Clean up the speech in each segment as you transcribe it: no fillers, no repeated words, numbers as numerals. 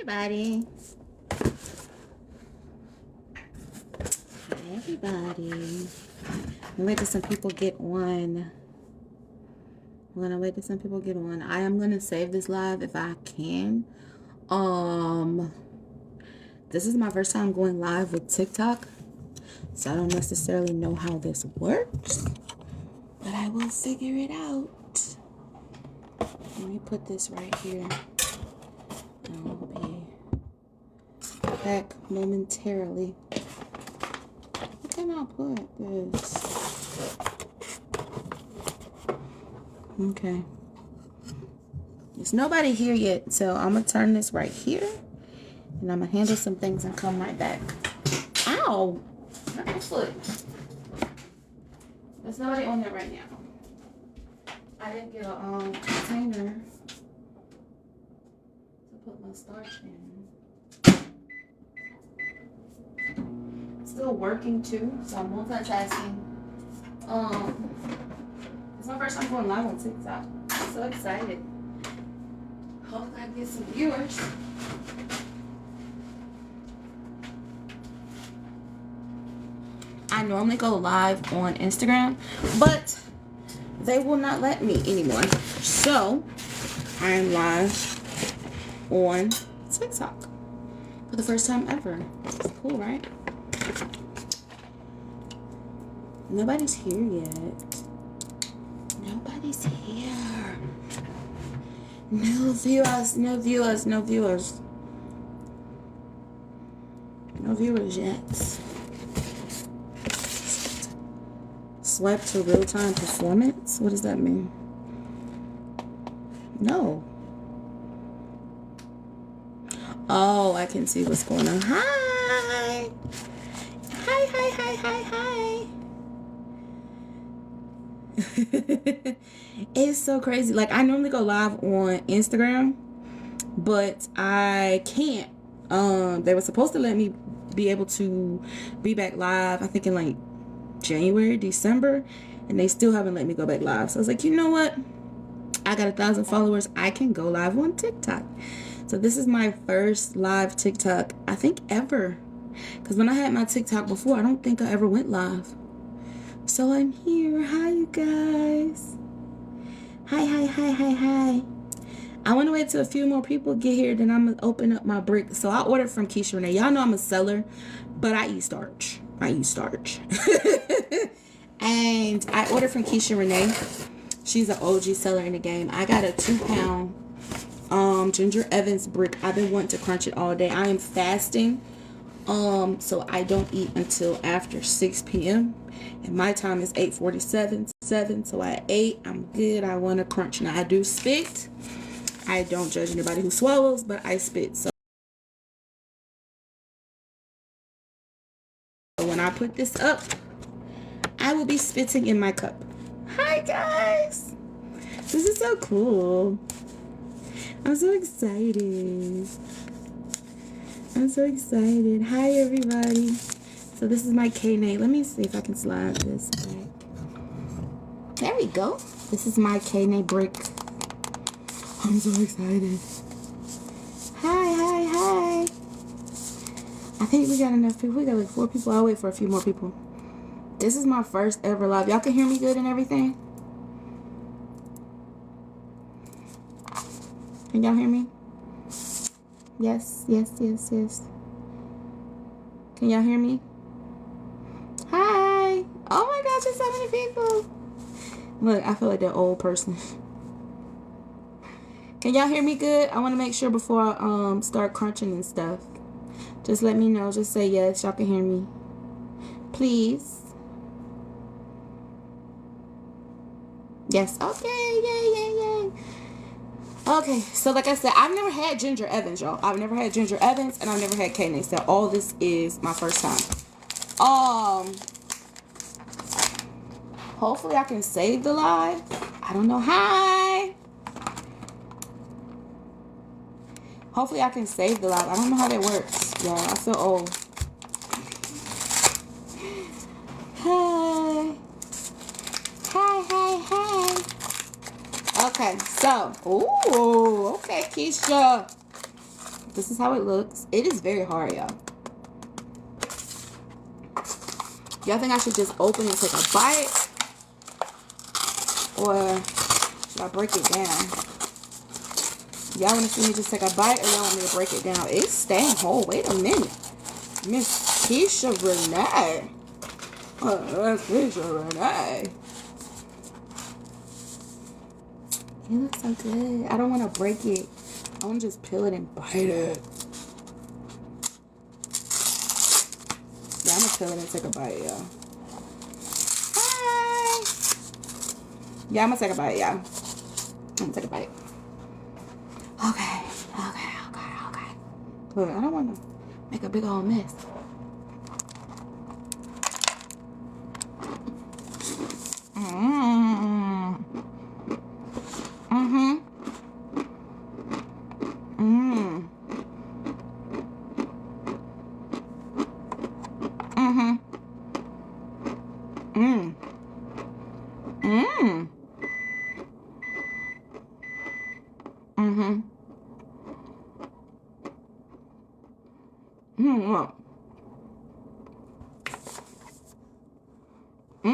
everybody. Hi, everybody. I'm waiting till some people get on. I'm gonna wait till some people get on. I am gonna save this live if I can. This is my first time going live with TikTok, so I don't necessarily know how this works, but I will figure it out. Let me put this right here. I'll be back momentarily. Where can I put this? Okay. There's nobody here yet, so I'm gonna turn this right here, and I'm gonna handle some things and come right back. Ow! Not my foot. There's nobody on there right now. I didn't get a container to put my starch in. Still working too, so I'm multitasking. It's my first time going live on TikTok. I'm so excited. Hopefully I get some viewers. I normally go live on Instagram, but they will not let me anymore. So I am live on TikTok for the first time ever. It's cool, right? Nobody's here yet. Nobody's here. No viewers, no viewers, no viewers. No viewers yet. Swipe to real-time performance? What does that mean? No. Oh, I can see what's going on. Hi! Hi, hi, hi, hi, hi. It's so crazy. Like, I normally go live on Instagram, but I can't. They were supposed to let me be able to be back live, I think in like January, December, and they still haven't let me go back live. So I was like, you know what? I got 1,000 followers. I can go live on TikTok. So this is my first live TikTok, I think, ever. Because when I had my TikTok before, I don't think I ever went live. So I'm here. Hi, you guys. Hi, hi, hi, hi, hi. I want to wait till a few more people get here, then I'm going to open up my brick. So I ordered from Renee. Y'all know I'm a seller, but I eat starch. I use Starch. And I ordered from Renee. She's an OG seller in the game. I got a 2-pound Ginger Evans brick. I've been wanting to crunch it all day. I am fasting. So I don't eat until after 6 p.m. And my time is 8:47. So at 8, I'm good. I want to crunch. Now I do spit. I don't judge anybody who swallows, but I spit. So when I put this up, I will be spitting in my cup. Hi guys! This is so cool. I'm so excited. I'm so excited. Hi everybody. So this is my Kaynay. Let me see if I can slide this back. There we go. This is my Kaynay brick. I'm so excited. Hi, hi, hi. I think we got enough people. We got like 4 people. I'll wait for a few more people. This is my first ever live. Y'all can hear me good and everything? Can y'all hear me? Yes, yes, yes, yes. Can y'all hear me? Hi. Oh my gosh, there's so many people. Look, I feel like that old person. Can y'all hear me good? I want to make sure before I start crunching and stuff. Just let me know. Just say yes. Y'all can hear me. Please. Yes. Okay. Yay, yay, yay. Okay. So like I said, I've never had Ginger Evans, y'all. I've never had Ginger Evans, and I've never had Kaynay. So all this is my first time. Hopefully I can save the live. I don't know. Hi. Hopefully I can save the live. I don't know how that works, y'all. I feel old. Hi. Hi, hi, hi. Okay, so. Ooh, okay, Keisha. This is how it looks. It is very hard, y'all. Y'all think I should just open and take a bite? Or should I break it down? Y'all want to see me just take a bite, or y'all want me to break it down? It's staying whole. Wait a minute. Miss Keisha Renee. That's Keisha Renee. It looks so good. I don't want to break it. I want to just peel it and bite it. Yeah, I'm going to peel it and take a bite, y'all. Hi. Yeah, I'm going to take a bite, y'all. I'm going to take a bite. Okay. Look, I don't want to make a big old mess.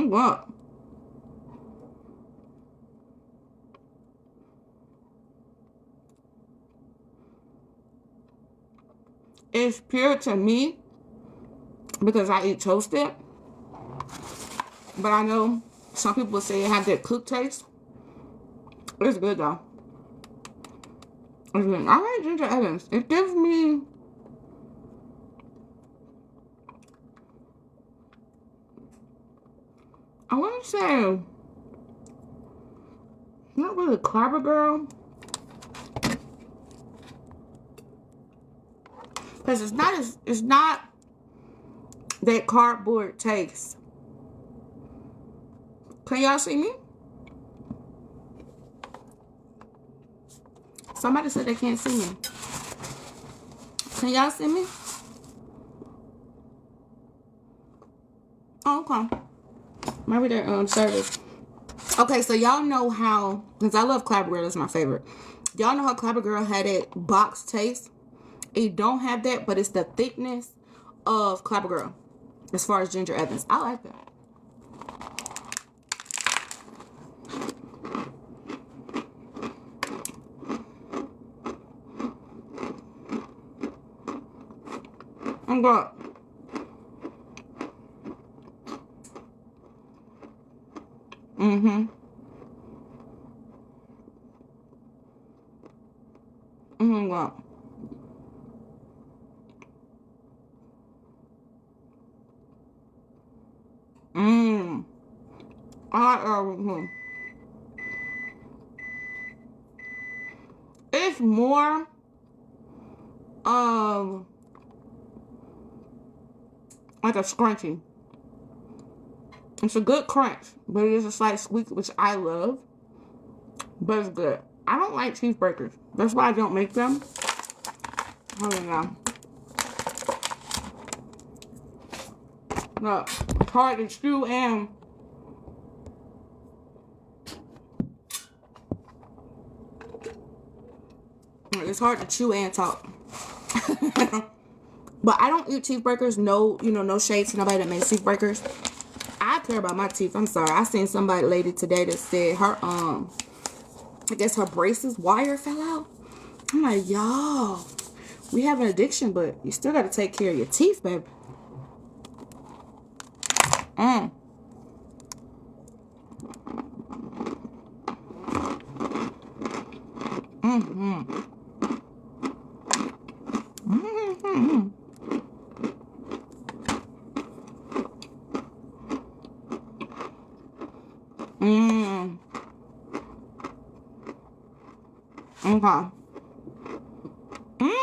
What? It's pure to me because I eat toasted. But I know some people say it has that cooked taste. It's good though. It's good. I like ginger Evans. It gives me I want to say not really Clabber Girl. Because it's not that cardboard taste. Can y'all see me? Somebody said they can't see me. Can y'all see me? Oh, okay. Maybe they're service. Okay, so y'all know how, because I love Clabber Girl, that's my favorite. Y'all know how Clabber Girl had that box taste? It don't have that, but it's the thickness of Clabber Girl as far as Ginger Evans. I like that. I'm good. Good. It's more like a scrunchie. It's a good crunch, but it is a slight squeak, which I love. But it's good. I don't like cheeseburgers. That's why I don't make them. Hold on now. Look, it's hard to chew and talk. But I don't eat cheeseburgers. No, no shade to nobody that makes cheeseburgers. I care about my teeth. I'm sorry. I seen somebody lady today that said her I guess her braces wire fell out. I'm like, y'all, we have an addiction, but you still got to take care of your teeth, baby. Okay. Yeah.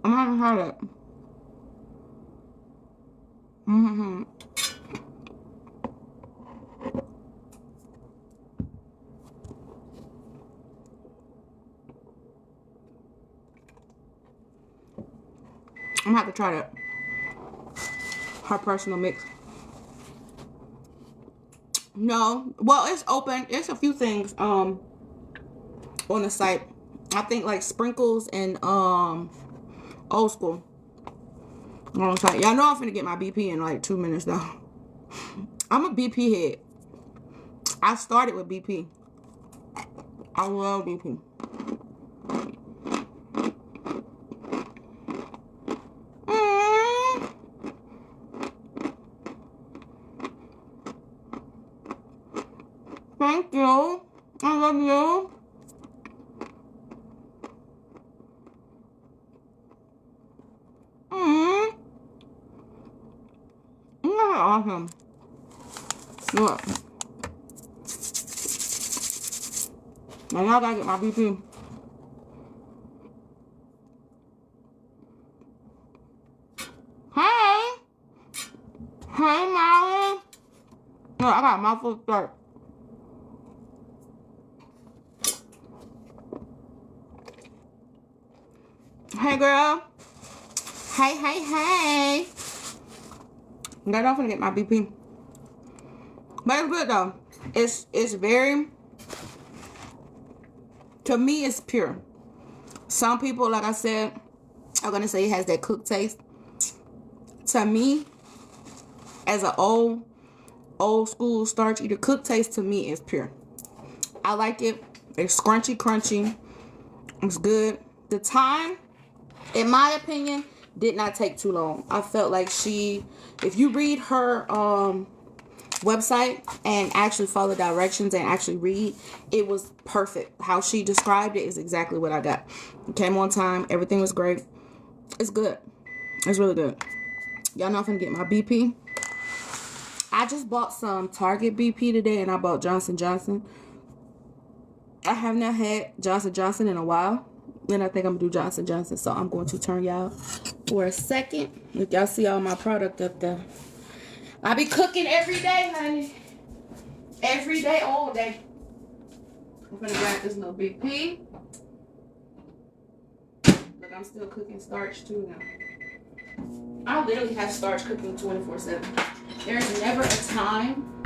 I'm having heard it. I'm gonna have to try that. Her personal mix. No, well, it's open. It's a few things on the site. I think like sprinkles and old school on the site. Y'all know I'm finna get my BP in like 2 minutes though. I'm a BP head. I started with BP. I love BP. Thank you. I love you. Awesome. Look. Now y'all gotta get my BP. Hey! Hey, Molly! Look, I got a mouthful of Starch. Hey, girl. Hey, hey, hey. Now I'm gonna get my BP. But it's good though. It's very, to me, it's pure. Some people, like I said, are gonna say it has that cooked taste. To me, as an old school starch eater, cooked taste to me is pure. I like it. It's scrunchy, crunchy. It's good. The time, in my opinion, did not take too long. I felt like if you read her website and actually follow directions and actually read, it was perfect. How she described it is exactly what I got. It came on time. Everything was great. It's good. It's really good. Y'all know I'm gonna get my BP. I just bought some Target BP today, and I bought Johnson & Johnson. I have not had Johnson & Johnson in a while, and I think I'm gonna do Johnson & Johnson, so I'm going to turn y'all for a second. If y'all see all my product up there, I be cooking every day, honey. Every day, all day. I'm gonna grab this little BP. Look, I'm still cooking starch too now. I literally have starch cooking 24/7. There's never a time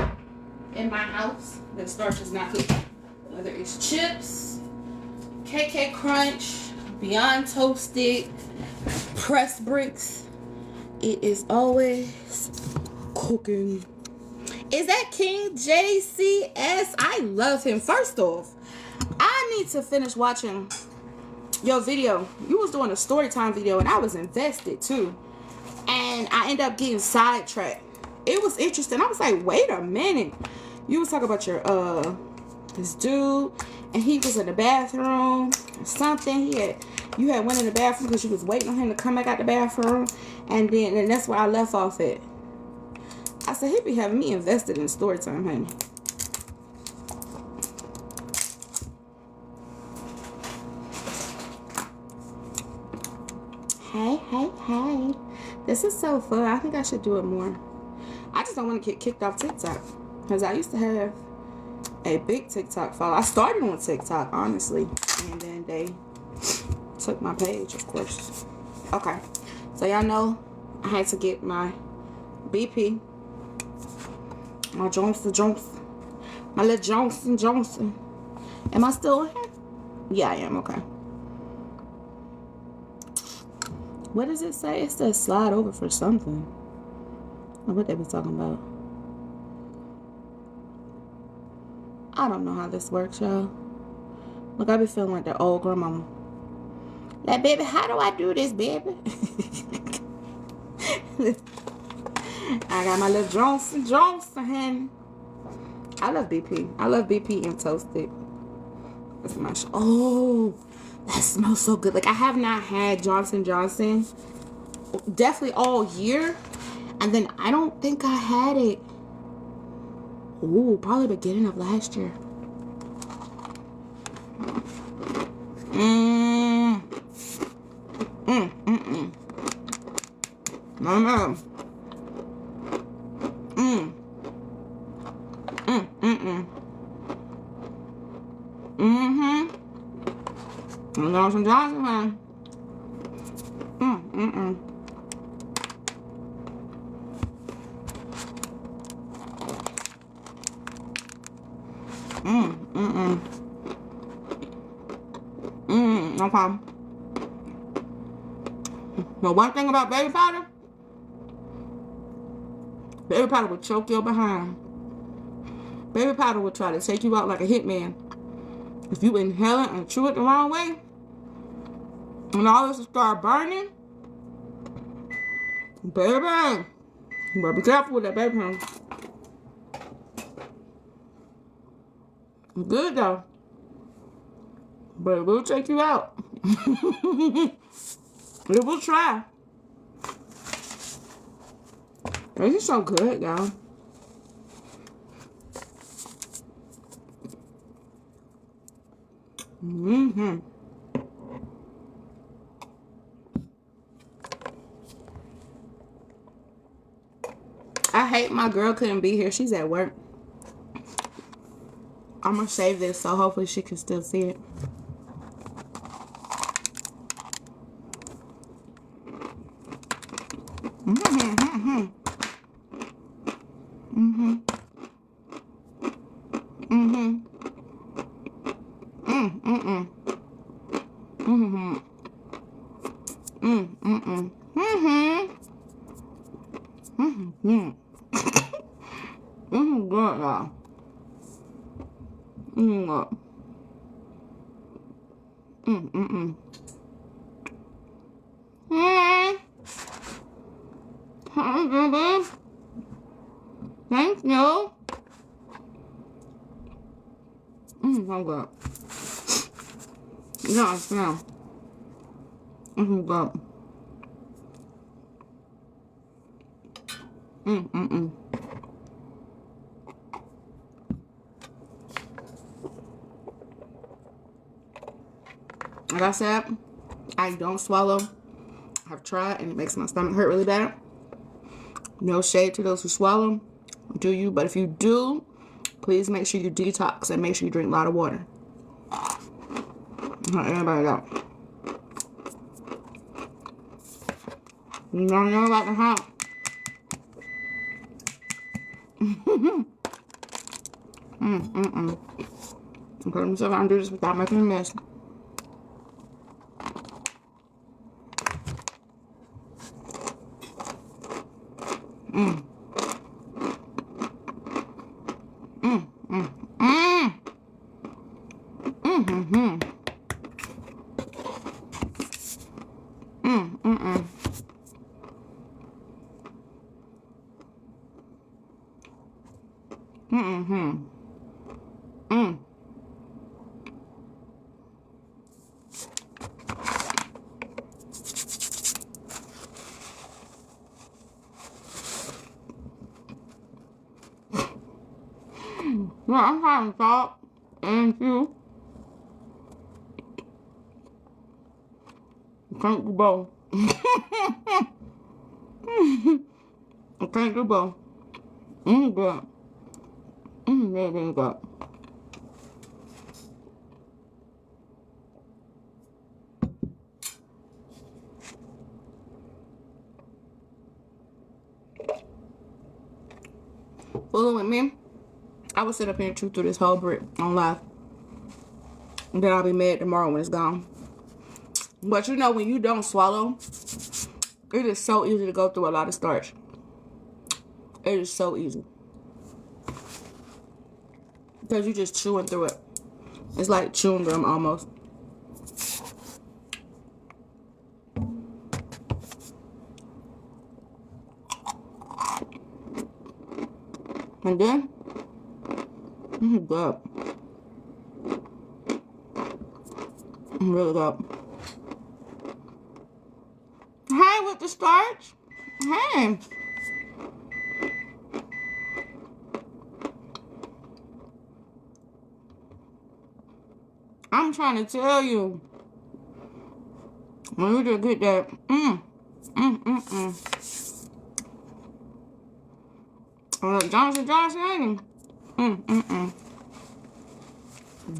in my house that starch is not cooking. Whether it's chips, KK Crunch, Beyond Toasted, pressed bricks, it is always cooking. Is that King JCS? I love him. First off, I need to finish watching your video. You was doing a story time video and I was invested too. And I ended up getting sidetracked. It was interesting. I was like, wait a minute. You was talking about your this dude, and he was in the bathroom or something. You had went in the bathroom because you was waiting on him to come back out the bathroom, and that's where I left off at. I said, he be having me invested in story time, honey. Hey. This is so fun. I think I should do it more. I just don't want to get kicked off TikTok, because I used to have a big TikTok follow. I started on TikTok, honestly, and then they took my page, of course. Okay, so y'all know I had to get my BP, my Johnson, my little Johnson. Am I still on here? Yeah, I am. Okay. What does it say? It says slide over for something. I don't know what they be talking about. I don't know how this works, y'all. Look, I be feeling like that old grandmama. Like, baby, how do I do this, baby? I got my little Johnson, honey. I love BP. I love BP and toasted. That's my oh, that smells so good. Like, I have not had Johnson & Johnson definitely all year. And then I don't think I had it. Ooh, probably beginning of last year. Mama. Johnson Johnson, man. Okay. But one thing about baby powder will choke your behind. Baby powder will try to take you out like a hitman. If you inhale it and chew it the wrong way, and all this will start burning, baby, you better be careful with that baby powder. Good though, but it will take you out. It will try. This is so good, y'all. I hate my girl couldn't be here. She's at work. I'm gonna save this so hopefully she can still see it. Good, y'all. Hi, baby. Thank you. So good. Yeah, yeah. Good. Like I said, I don't swallow. I've tried and it makes my stomach hurt really bad. No shade to those who swallow. Do you? But if you do, please make sure you detox and make sure you drink a lot of water. Not everybody out. You don't know about the hot. Okay, let me see if I can do this without making a mess. Yeah, I'm having salt and you. Can't do both. I can't do both. Good. Really good. Fooling with me, I will sit up here and chew through this whole brick on live. And then I'll be mad tomorrow when it's gone. But you know, when you don't swallow, it is so easy to go through a lot of starch. It is so easy. Because you're just chewing through it. It's like chewing gum almost. And then, this is good. Really good. Hey, with the starch. Hey. I'm trying to tell you. When you just get that, Johnson, ain't he?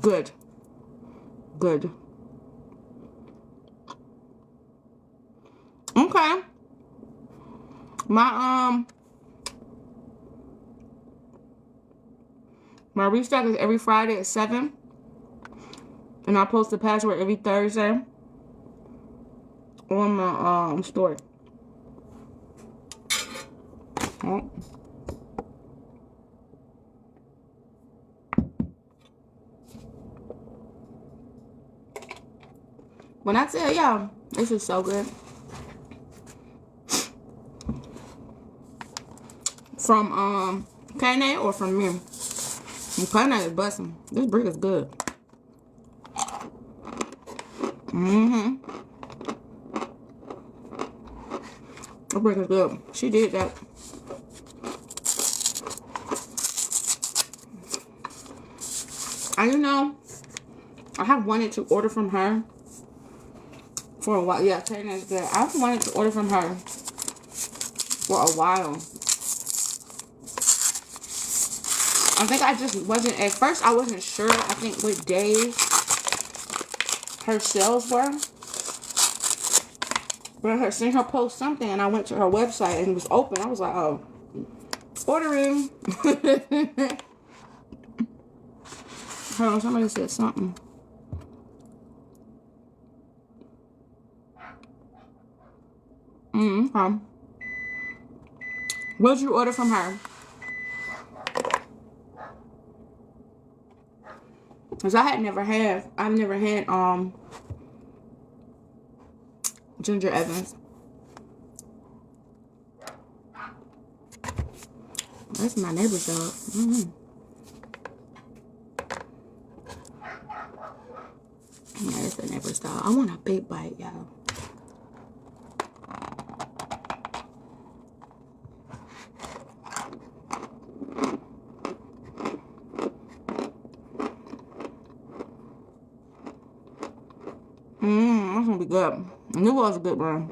Good. Good. Okay. My restock is every Friday at 7. And I post the password every Thursday on my story. Oh. When I tell y'all, this is so good. From Kaynay or from me? Kaynay is busting. This brick is good. This brick is good. She did that. And you know, I have wanted to order from her for a while. Yeah, Kaynay is good. I've wanted to order from her for a while. I think I just wasn't, at first I wasn't sure, I think, what days her sales were. But I seen her post something and I went to her website and it was open. I was like, oh, ordering. Hold on, somebody said something. Okay. What did you order from her? Cause I've never had Ginger Evans. That's my neighbor's dog. Yeah, that's the neighbor's dog. I want a big bite, y'all. That's gonna be good. And it was a good one.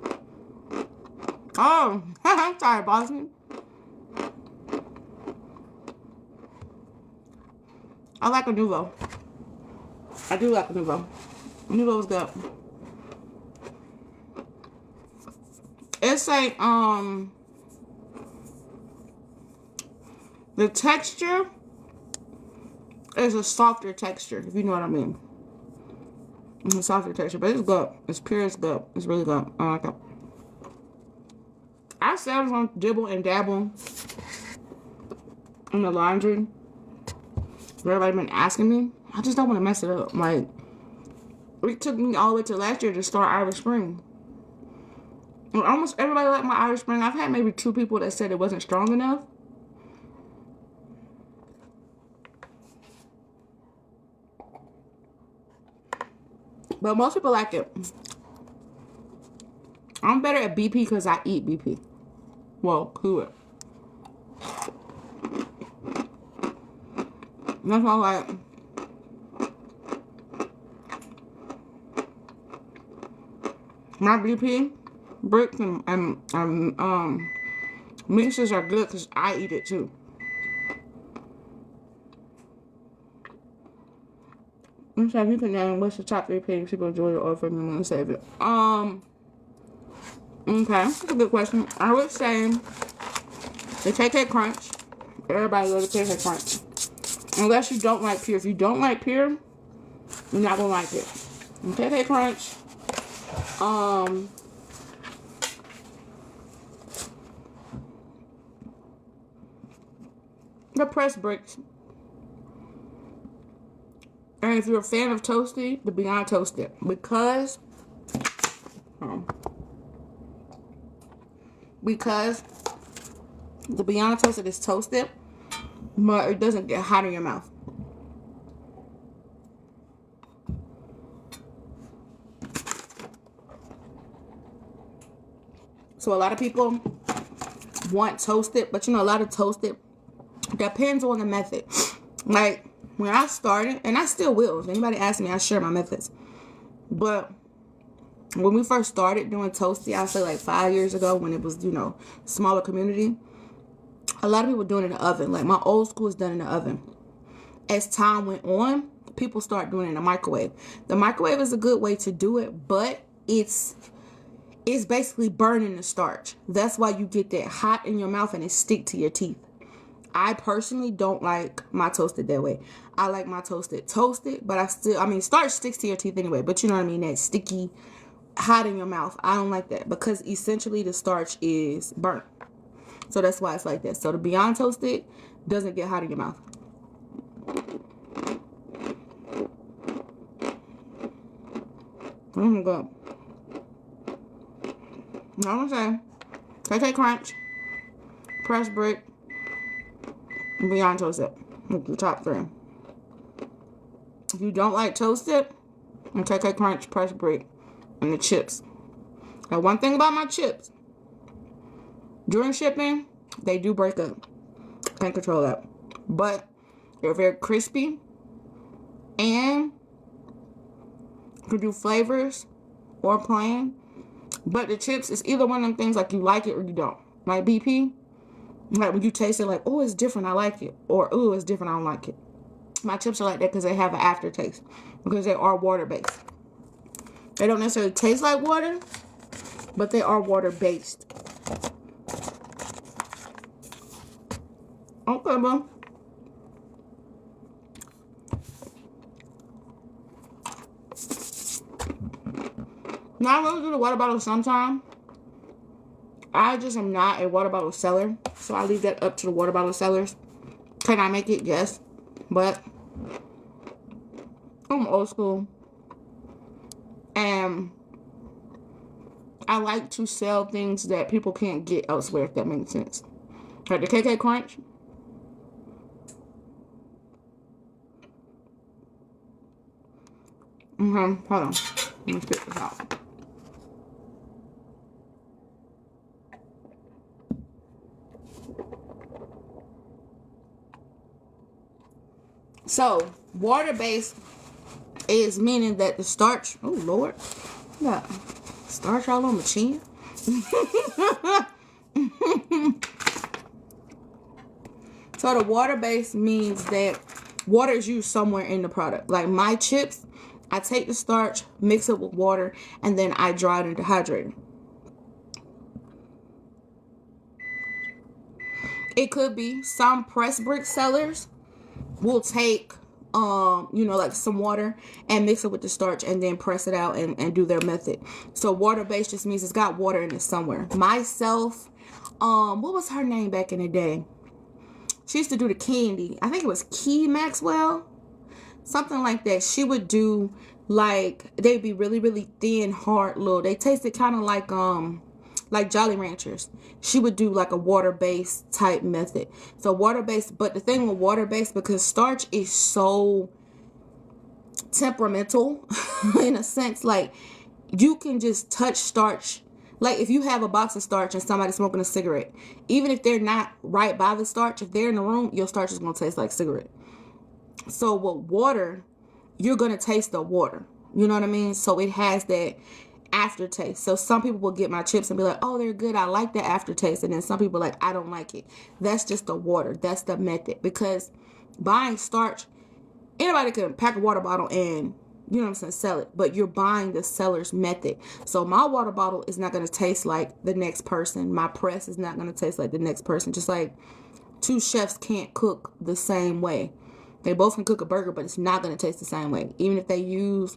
Oh, I'm sorry, Boston. I like a Nouveau. I do like a Nouveau. Nouveau is good. It's like, the texture is a softer texture, if you know what I mean. It's a softer texture, but it's good. It's pure, it's good. It's really good. I like it. I said I was going to dibble and dabble in the laundry. Everybody been asking me. I just don't want to mess it up. Like, it took me all the way to last year to start Irish Spring. And almost everybody liked my Irish Spring. I've had maybe 2 people that said it wasn't strong enough. But most people like it. I'm better at BP because I eat BP. Well, cool it. That's all I like. My BP bricks and mixes are good because I eat it too. So if you can name what's the top 3 things people enjoy or if you want to save it. Okay, that's a good question. I would say the KK Crunch. Everybody loves the KK Crunch. Unless you don't like pure. If you don't like pure, you're not gonna like it. And KK Crunch. The press bricks. And if you're a fan of toasty, the Beyond Toasted. Because the Beyond Toasted is toasted, but it doesn't get hot in your mouth. So a lot of people want toasted, but you know, a lot of toasted depends on the method. Like, when I started, and I still will, if anybody asks me, I share my methods. But when we first started doing toasty, I'll say like 5 years ago when it was, you know, smaller community, a lot of people doing it in the oven. Like my old school is done in the oven. As time went on, people start doing it in the microwave. The microwave is a good way to do it, but it's basically burning the starch. That's why you get that hot in your mouth and it stick to your teeth. I personally don't like my toasted that way. I like my toasted toasted, but I mean, starch sticks to your teeth anyway, but you know what I mean, that sticky, hot in your mouth. I don't like that because essentially the starch is burnt. So that's why it's like that. So the Beyond Toasted doesn't get hot in your mouth. Go. I'm gonna say, KK Crunch, Press Brick, Beyond Toasted. The top three. If you don't like toasted, and KK Crunch, Press Brick, and the chips. Now, one thing about my chips, during shipping, they do break up. Can't control that. But they're very crispy, and you can do flavors or plain. But the chips is either one of them things like you like it or you don't. Like BP, like when you taste it, like, oh, it's different, I like it. Or, oh, it's different, I don't like it. My chips are like that because they have an aftertaste. Because they are water-based. They don't necessarily taste like water, but they are water-based. Okay, bro. Now, I really do the water bottle sometime. I just am not a water bottle seller, so I leave that up to the water bottle sellers. Can I make it? Yes. But I'm old school. And I like to sell things that people can't get elsewhere, if that makes sense. Like the KK Crunch. Hold on. Let me spit this out. So, water-based is meaning that the starch, oh Lord, got starch all on my chin. So the water-based means that water is used somewhere in the product. Like my chips, I take the starch, mix it with water, and then I dry it and dehydrate it. It could be some press brick sellers will take like some water and mix it with the starch and then press it out and do their method. So water-based just means it's got water in it somewhere. Myself, what was her name back in the day? She used to do the candy. I think it was Key Maxwell. Something like that. She would do like, they'd be really, really thin, hard little. They tasted kind of like Jolly Ranchers. She would do like a water-based type method. So water-based, but the thing with water-based, because starch is so temperamental in a sense, like you can just touch starch. Like if you have a box of starch and somebody's smoking a cigarette, even if they're not right by the starch, if they're in the room, your starch is going to taste like cigarette. So with water, you're going to taste the water. You know what I mean? So it has that aftertaste. So some people will get my chips and be like, oh, they're good, I like the aftertaste. And then some people are like, I don't like it. That's just the water. That's the method. Because buying starch, anybody can pack a water bottle and, you know what I'm saying, sell it. But you're buying the seller's method. So my water bottle is not going to taste like the next person. My press is not going to taste like the next person. Just like two chefs can't cook the same way. They both can cook a burger, but it's not going to taste the same way. Even if they use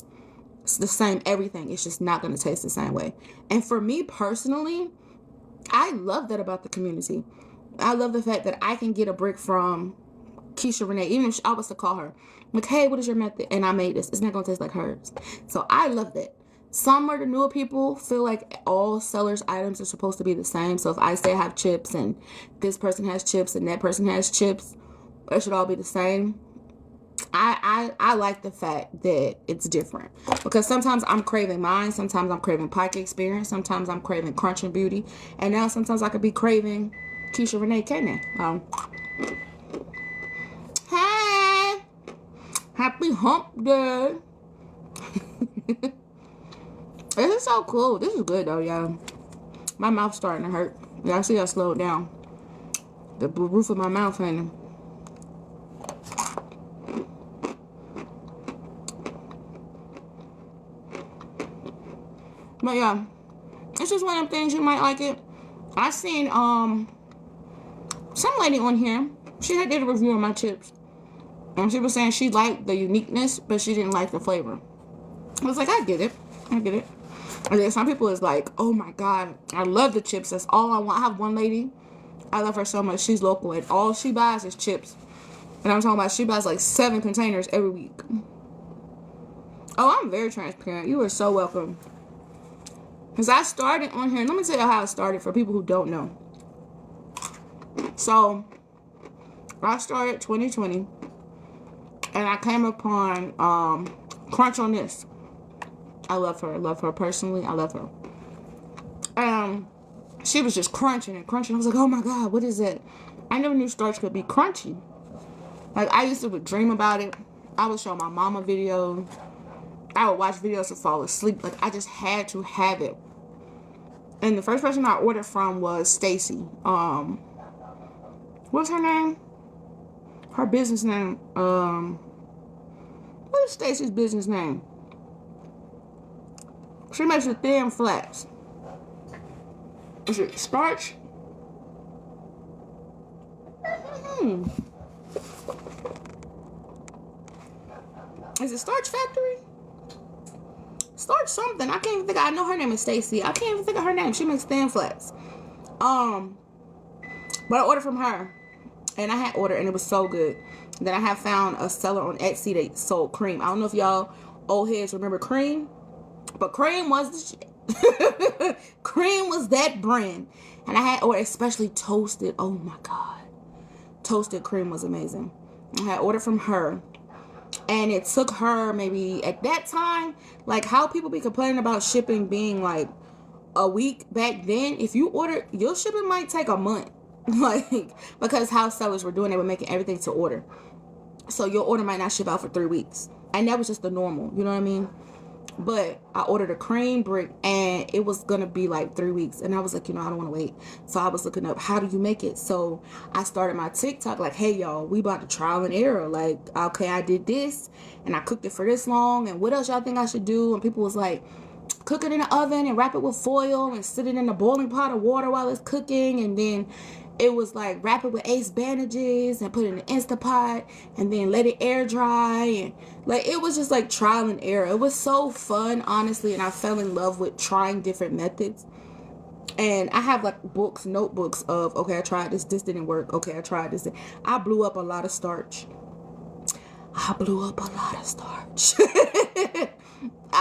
the same everything, it's just not going to taste the same way. And for me personally, I love that about the community. I love the fact that I can get a brick from Keisha Renee, even if I was to call her, like, hey, what is your method? And I made this. It's not going to taste like hers. So I love that. Some of the newer people feel like all sellers' items are supposed to be the same. So if I say I have chips and this person has chips and that person has chips, it should all be the same. I like the fact that it's different, because sometimes I'm craving mine, sometimes I'm craving Pike Experience, sometimes I'm craving Crunch and Beauty, and now sometimes I could be craving Keisha Renee Kaynay. Hey, happy hump day. This is so cool. This is good though, y'all. My mouth's starting to hurt. Y'all see I slowed down. The roof of my mouth hanging. But yeah, it's just one of them things, you might like it. I seen some lady on here She had did a review on my chips. And she was saying she liked the uniqueness, but she didn't like the flavor. I was like, I get it. I get it. And then some people is like, oh my God, I love the chips. That's all I want. I have one lady. I love her so much. She's local, and all she buys is chips. And I'm talking about she buys like 7 containers every week. Oh, I'm very transparent. You are so welcome. Because I started on here. Let me tell you how I started for people who don't know. So, I started 2020. And I came upon Crunch on this. I love her. I love her personally. I love her. She was just crunching and crunching. I was like, oh my God, what is it? I never knew Starch could be crunchy. Like, I used to dream about it. I would show my mama videos. I would watch videos to fall asleep. Like, I just had to have it. And the first person I ordered from was Stacy. What's her name? Her business name. What is Stacy's business name? She makes the thin flats. Is it Starch? Is it Starch Factory? Starch something. I can't even think. I know her name is Stacy. I can't even think of her name. She makes thin flats. But I ordered from her, and I had ordered, and it was so good. Then I have found a seller on Etsy that sold cream. I don't know if y'all old heads remember cream, but cream was the shit. Cream was that brand. And I had ordered especially toasted. Oh my God. Toasted cream was amazing. I had ordered from her. And it took her maybe at that time, like how people be complaining about shipping being like a week back then. If you order, your shipping might take a month. Like, because how sellers were doing, they were making everything to order. So your order might not ship out for 3 weeks. And that was just the normal, you know what I mean? But I ordered a cream brick, and it was going to be like 3 weeks. And I was like, I don't want to wait. So I was looking up, how do you make it? So I started my TikTok like, hey, y'all, we about to trial and error. Like, okay, I did this, and I cooked it for this long. And what else y'all think I should do? And people was like, cook it in the oven and wrap it with foil and sit it in a boiling pot of water while it's cooking. And then it was like wrap it with Ace bandages and put it in an Instapot and then let it air dry. And like, it was just like trial and error. It was so fun, honestly. And I fell in love with trying different methods. And I have like notebooks of, okay, I tried this didn't work. Okay, I tried this. I blew up a lot of starch. I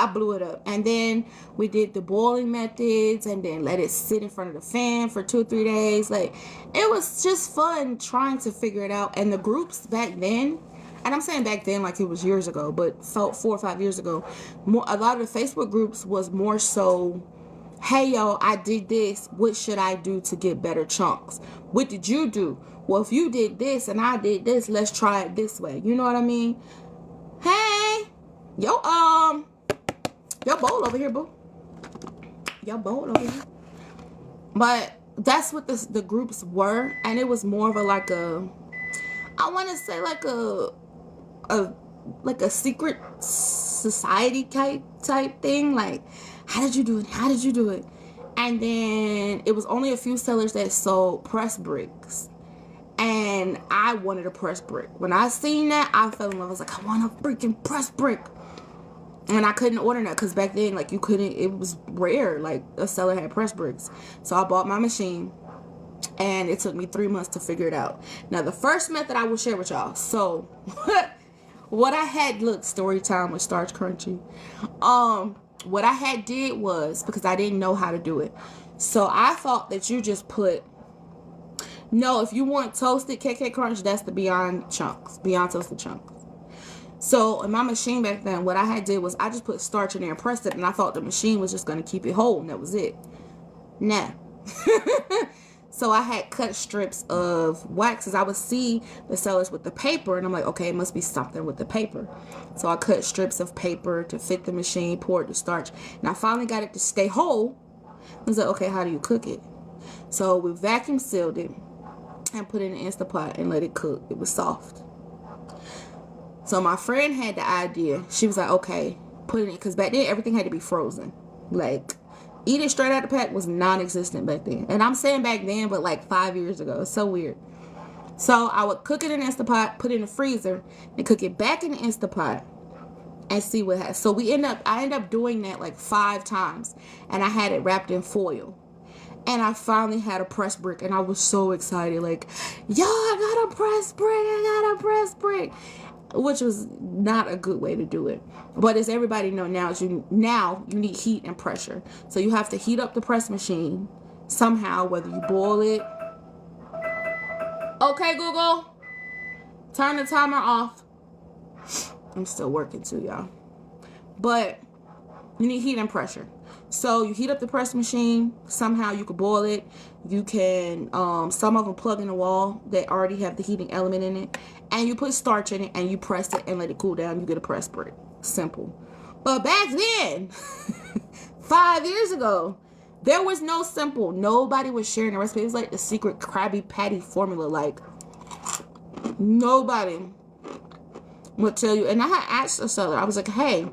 blew it up. And then we did the boiling methods and then let it sit in front of the fan for 2 or 3 days. Like, it was just fun trying to figure it out. And the groups back then, and I'm saying back then like it was years ago, but 4 or 5 years ago, a lot of the Facebook groups was more so, hey, yo, I did this. What should I do to get better chunks? What did you do? Well, if you did this and I did this, let's try it this way. You know what I mean? Hey, your bowl over here, boo. Your bowl over here. But that's what the groups were, and it was more of I want to say like a secret society type thing. Like, how did you do it? How did you do it? And then it was only a few sellers that sold press bricks. And I wanted a press brick. When I seen that, I fell in love. I was like, I want a freaking press brick. And I couldn't order that because back then, like, you couldn't, it was rare. Like, a seller had press bricks. So I bought my machine. And it took me 3 months to figure it out. Now, the first method I will share with y'all. So, what I had, look, story time with Starch Crunchy. What I had did was, because I didn't know how to do it. So, I thought that you just put, no, if you want toasted KK Crunch, that's the Beyond Toasted Chunks. So, in my machine back then, what I had did was I just put starch in there and pressed it, and I thought the machine was just going to keep it whole, and that was it. Nah. So, I had cut strips of waxes. I would see the sellers with the paper, and I'm like, okay, it must be something with the paper. So, I cut strips of paper to fit the machine, poured the starch, and I finally got it to stay whole. I was like, okay, how do you cook it? So, we vacuum sealed it and put it in an Instapot and let it cook. It was soft. So my friend had the idea. She was like, okay, put it in. Because back then, everything had to be frozen. Like, eating straight out the pack was non-existent back then. And I'm saying back then, but like 5 years ago. It's so weird. So I would cook it in Instapot, put it in the freezer, and cook it back in the Instapot and see what happens. So I end up doing that like 5 times, and I had it wrapped in foil. And I finally had a press brick, and I was so excited. Like, yo, I got a press brick. I got a press brick. Which was not a good way to do it. But as everybody know now, you need heat and pressure. So you have to heat up the press machine somehow, whether you boil it. Okay, Google, turn the timer off. I'm still working too, y'all. But you need heat and pressure. So you heat up the press machine. Somehow you can boil it. You can, some of them plug in the wall. They already have the heating element in it. And you put starch in it and you press it and let it cool down. You get a press brick. Simple. But back then, 5 years ago, there was no simple. Nobody was sharing the recipe. It was like the secret Krabby Patty formula. Like, nobody would tell you. And I had asked the seller. I was like, hey,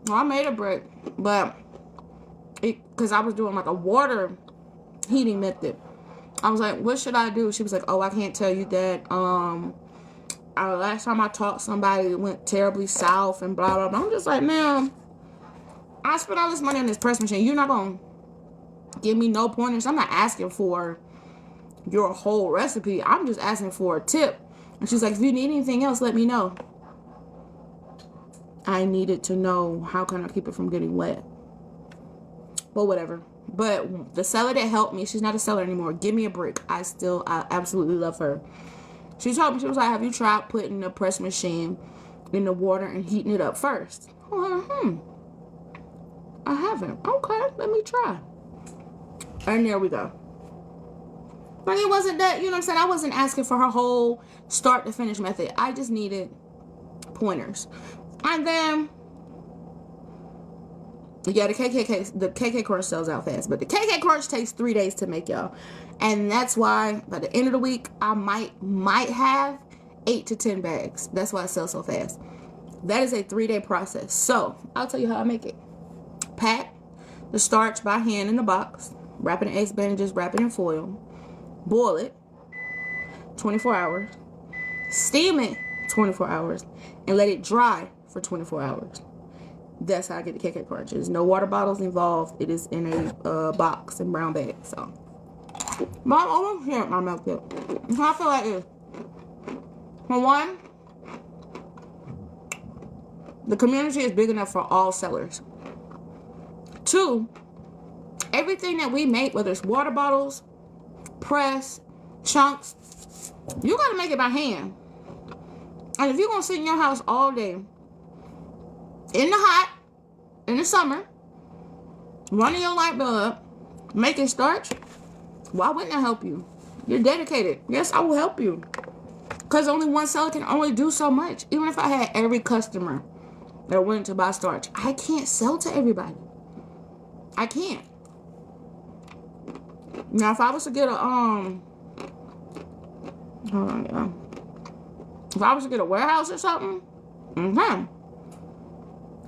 well, I made a brick, but because I was doing like a water heating method. I was like, what should I do? She was like, oh, I can't tell you that. Last time I taught somebody, it went terribly south and blah, blah, blah. I'm just like, man, I spent all this money on this press machine. You're not going to give me no pointers. I'm not asking for your whole recipe. I'm just asking for a tip. And she's like, if you need anything else, let me know. I needed to know how can I keep it from getting wet. But whatever. But the seller that helped me, she's not a seller anymore. Give me a brick. I absolutely love her. She told me, she was like, have you tried putting the press machine in the water and heating it up first? I haven't. Okay, let me try. And there we go. But it wasn't that, you know what I'm saying? I wasn't asking for her whole start to finish method. I just needed pointers. And then, yeah, the KK crunch sells out fast. But the KK crunch takes 3 days to make, y'all. And that's why by the end of the week, I might have 8 to 10 bags. That's why it sells so fast. That is a 3-day process. So I'll tell you how I make it. Pack the starch by hand in the box. Wrap it in ace bandages. Wrap it in foil. Boil it 24 hours. Steam it 24 hours. And let it dry for 24 hours. That's how I get the KK crunch. There's no water bottles involved. It is in a box and brown bag. So, but I'm almost here at my milk tip. How I feel like this. For one, the community is big enough for all sellers. 2, everything that we make, whether it's water bottles, press, chunks, you gotta make it by hand. And if you're gonna sit in your house all day, in the hot, in the summer, running your light bill up, making starch, why wouldn't I help you? You're dedicated. Yes, I will help you. Because only one seller can only do so much. Even if I had every customer that went to buy starch, I can't sell to everybody. I can't. Now, if I was to get a, if I was to get a warehouse or something,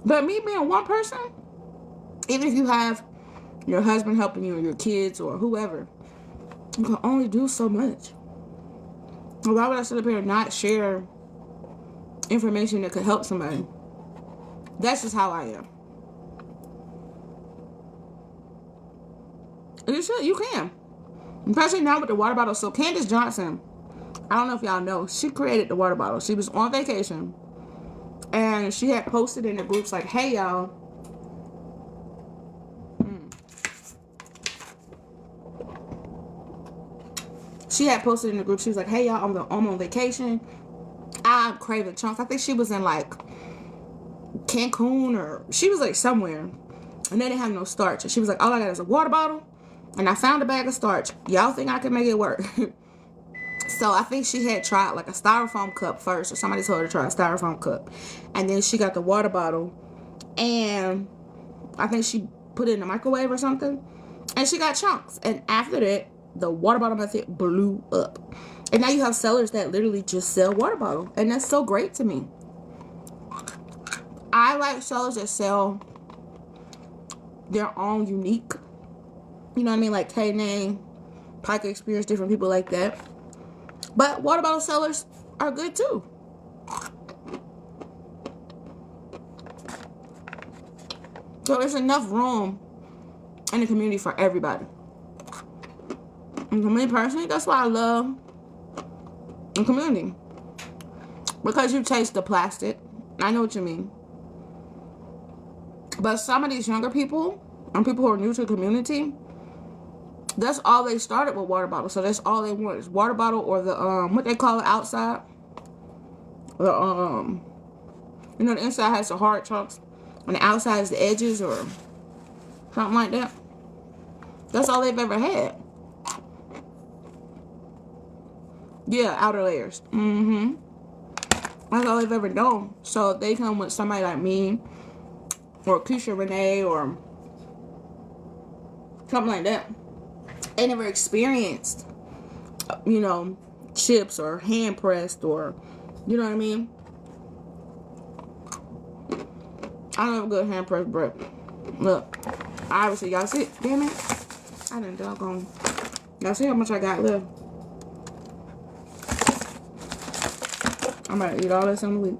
But me being one person, even if you have your husband helping you or your kids or whoever, you can only do so much. Why would I sit up here and not share information that could help somebody? That's just how I am. You can. Especially now with the water bottle. So Candace Johnson, I don't know if y'all know, she created the water bottle. She was on vacation. And she had posted in the groups like, hey, y'all. She had posted in the group. She was like, hey, y'all, I'm on vacation. I'm craving chunks. I think she was in like Cancun or she was like somewhere. And they didn't have no starch. And she was like, all I got is a water bottle. And I found a bag of starch. Y'all think I can make it work? So I think she had tried like a styrofoam cup first. Or somebody told her to try a styrofoam cup. And then she got the water bottle. And I think she put it in the microwave or something. And she got chunks. And after that, the water bottle method blew up. And now you have sellers that literally just sell water bottle. And that's so great to me. I like sellers that sell their own unique, you know what I mean, like Kaynay, Pika Experience, different people like that. But water bottle sellers are good too. So there's enough room in the community for everybody. And for me personally, that's why I love the community. Because you taste the plastic. I know what you mean. But some of these younger people and people who are new to the community, that's all they started with, water bottles. So that's all they want is water bottle or the what they call it outside. The you know, the inside has the hard chunks and the outside is the edges or something like that. That's all they've ever had. Yeah, outer layers. That's all they've ever known. So if they come with somebody like me or Keisha, Renee, or something like that, they never experienced, you know, chips or hand pressed or, you know what I mean? I don't have a good hand pressed bread. Look, obviously, y'all see it? Damn it. I done doggone. Y'all see how much I got left? I'm about to eat all this in a week.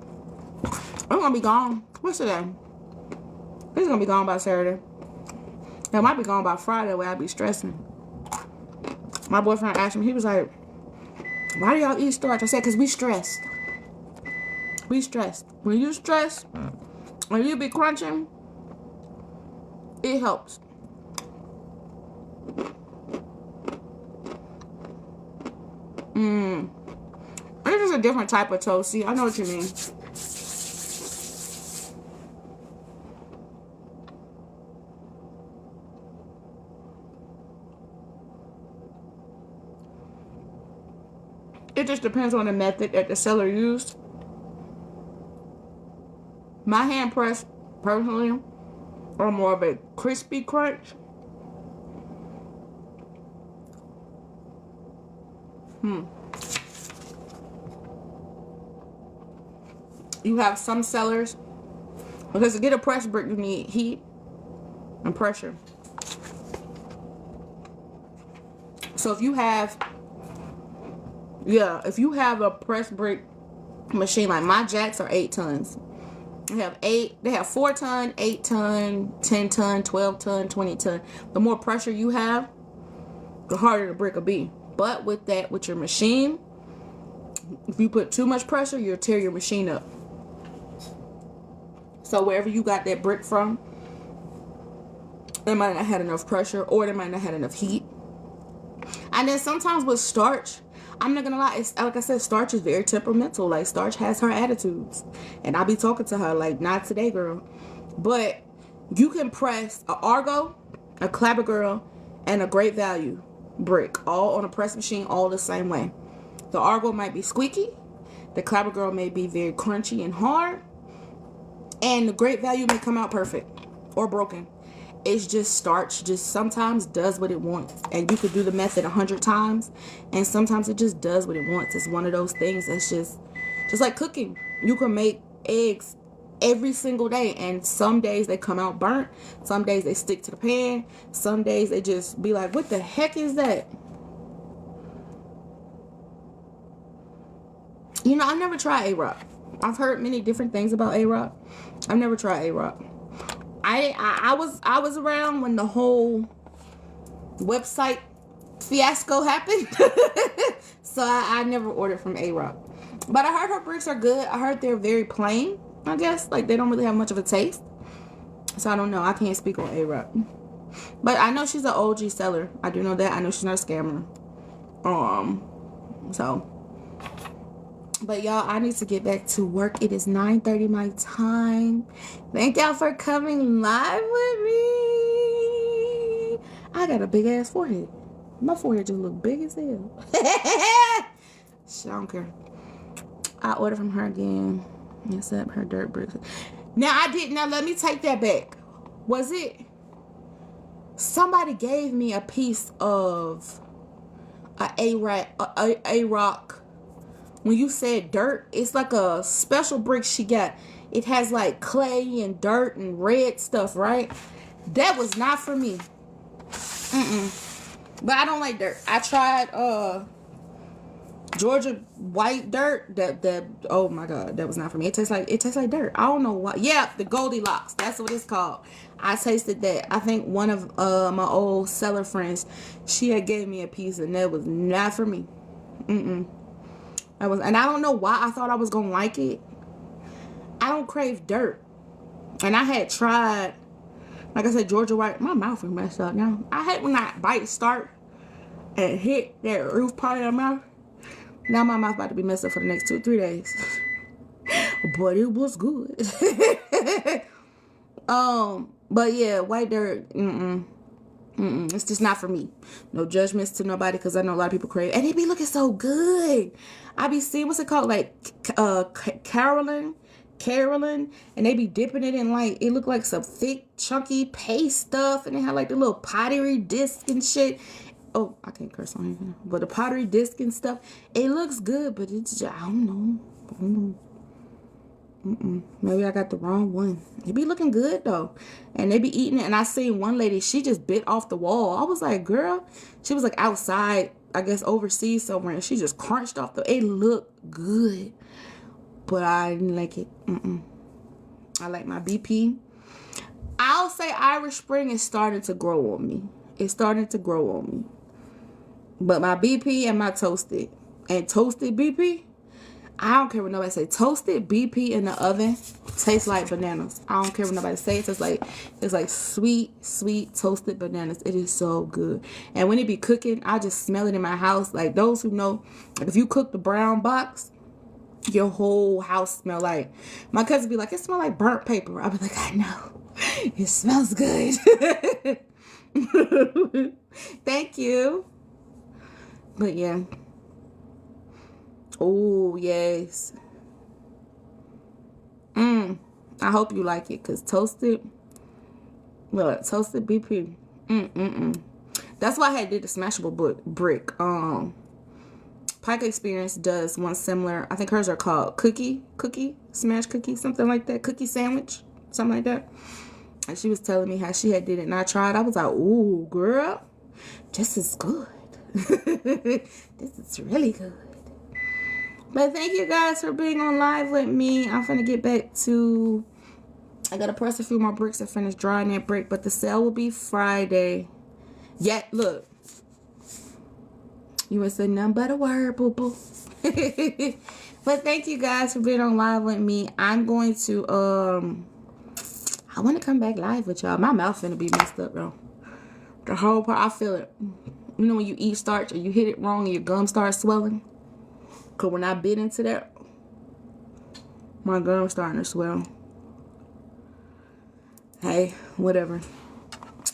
I'm gonna be gone. What's today? It's gonna be gone by Saturday. It might be gone by Friday where I be stressing. My boyfriend asked me, he was like, why do y'all eat starch? I said, because we stressed. We stressed. When you stress, when you be crunching, it helps. It's just a different type of toast. See, I know what you mean. It just depends on the method that the seller used. My hand press, personally, are more of a crispy crunch. You have some sellers, because to get a press brick, you need heat and pressure. So if you have, if you have a press brick machine, like my jacks are 8 tons. They have 4 ton, 8 ton, 10 ton, 12 ton, 20 ton. The more pressure you have, the harder the brick will be. But with your machine, if you put too much pressure, you'll tear your machine up. So wherever you got that brick from, they might not have enough pressure, or they might not have enough heat. And then sometimes with starch, I'm not gonna lie, it's, like I said, starch is very temperamental. Like, starch has her attitudes, and I'll be talking to her like, not today, girl. But you can press a Argo, a Clabber Girl, and a Great Value brick all on a press machine, all the same way. The Argo might be squeaky, the Clabber Girl may be very crunchy and hard, and the Great Value may come out perfect or broken. It's just starch just sometimes does what it wants. And you could do the method 100 times, and sometimes it just does what it wants. It's one of those things that's just like cooking. You can make eggs every single day, and some days they come out burnt. Some days they stick to the pan. Some days they just be like, what the heck is that? You know, I never tried A-Rock. I've heard many different things about A-Rock. I've never tried A-Rock. I was around when the whole website fiasco happened. So I never ordered from A-Rock. But I heard her bricks are good. I heard they're very plain, I guess. Like, they don't really have much of a taste. So I don't know. I can't speak on A-Rock. But I know she's an OG seller. I do know that. I know she's not a scammer. So. But y'all, I need to get back to work. It is 9:30 my time. Thank y'all for coming live with me. I got a big ass forehead. My forehead just look big as hell. Shit, I don't care. I ordered from her again. Except her dirt bricks. Now let me take that back. Was it somebody gave me a piece of A-Rock? When you said dirt, it's like a special brick she got. It has like clay and dirt and red stuff, right? That was not for me. But I don't like dirt. I tried Georgia white dirt. That oh my god, that was not for me. It tastes like dirt. I don't know why. Yeah, the Goldilocks. That's what it's called. I tasted that. I think one of my old seller friends, she had gave me a piece, and that was not for me. And I don't know why I thought I was gonna like it. I don't crave dirt, and I had tried. Like I said, Georgia white. My mouth is messed up now. I hate when that bite start and hit that roof part of the mouth. Now my mouth about to be messed up for the next 2-3 days. But it was good. But yeah, white dirt. It's just not for me. No judgments to nobody, because I know a lot of people crave, and they be looking so good. I be seeing, what's it called, like Carolyn, and they be dipping it in, like, it look like some thick chunky paste stuff, and they have like the little pottery disc and shit. Oh, I can't curse on here, but the pottery disc and stuff, it looks good, but it's just, I don't know. Maybe I got the wrong one. It be looking good though, and they be eating it. And I seen one lady, she just bit off the wall. I was like, girl, she was like outside, I guess overseas somewhere, and she just crunched off the. It looked good, but I didn't like it. I like my BP. I'll say Irish Spring is starting to grow on me. It's starting to grow on me. But my BP and my toasted BP, I don't care what nobody say. Toasted BP in the oven tastes like bananas. I don't care what nobody say. It's like sweet toasted bananas. It is so good. And when it be cooking, I just smell it in my house. Like, those who know, like, if you cook the brown box, your whole house smell like. My cousin be like, it smell like burnt paper. I be like, I know. It smells good. Thank you. But yeah. Oh, yes. I hope you like it, because toasted BP. That's why I had did the smashable brick. Pike Experience does one similar. I think hers are called cookie, smash cookie, something like that. Cookie sandwich, something like that. And she was telling me how she had did it, and I tried. I was like, ooh, girl, this is good. This is really good. But thank you guys for being on live with me. I'm finna get back to, I gotta press a few more bricks and finish drying that brick, but the sale will be Friday. Yeah, look. You would say nothing but a word, boo-boo. But thank you guys for being on live with me. I'm going to, I want to come back live with y'all. My mouth finna be messed up, though. The whole part, I feel it. You know when you eat starch or you hit it wrong and your gums start swelling? Because when I bit into that, my gums starting to swell. Hey, whatever.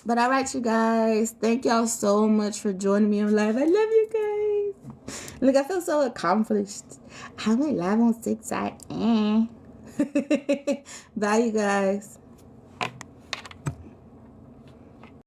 But all right, you guys. Thank y'all so much for joining me on live. I love you guys. Look, I feel so accomplished. I went live on TikTok. Bye, you guys.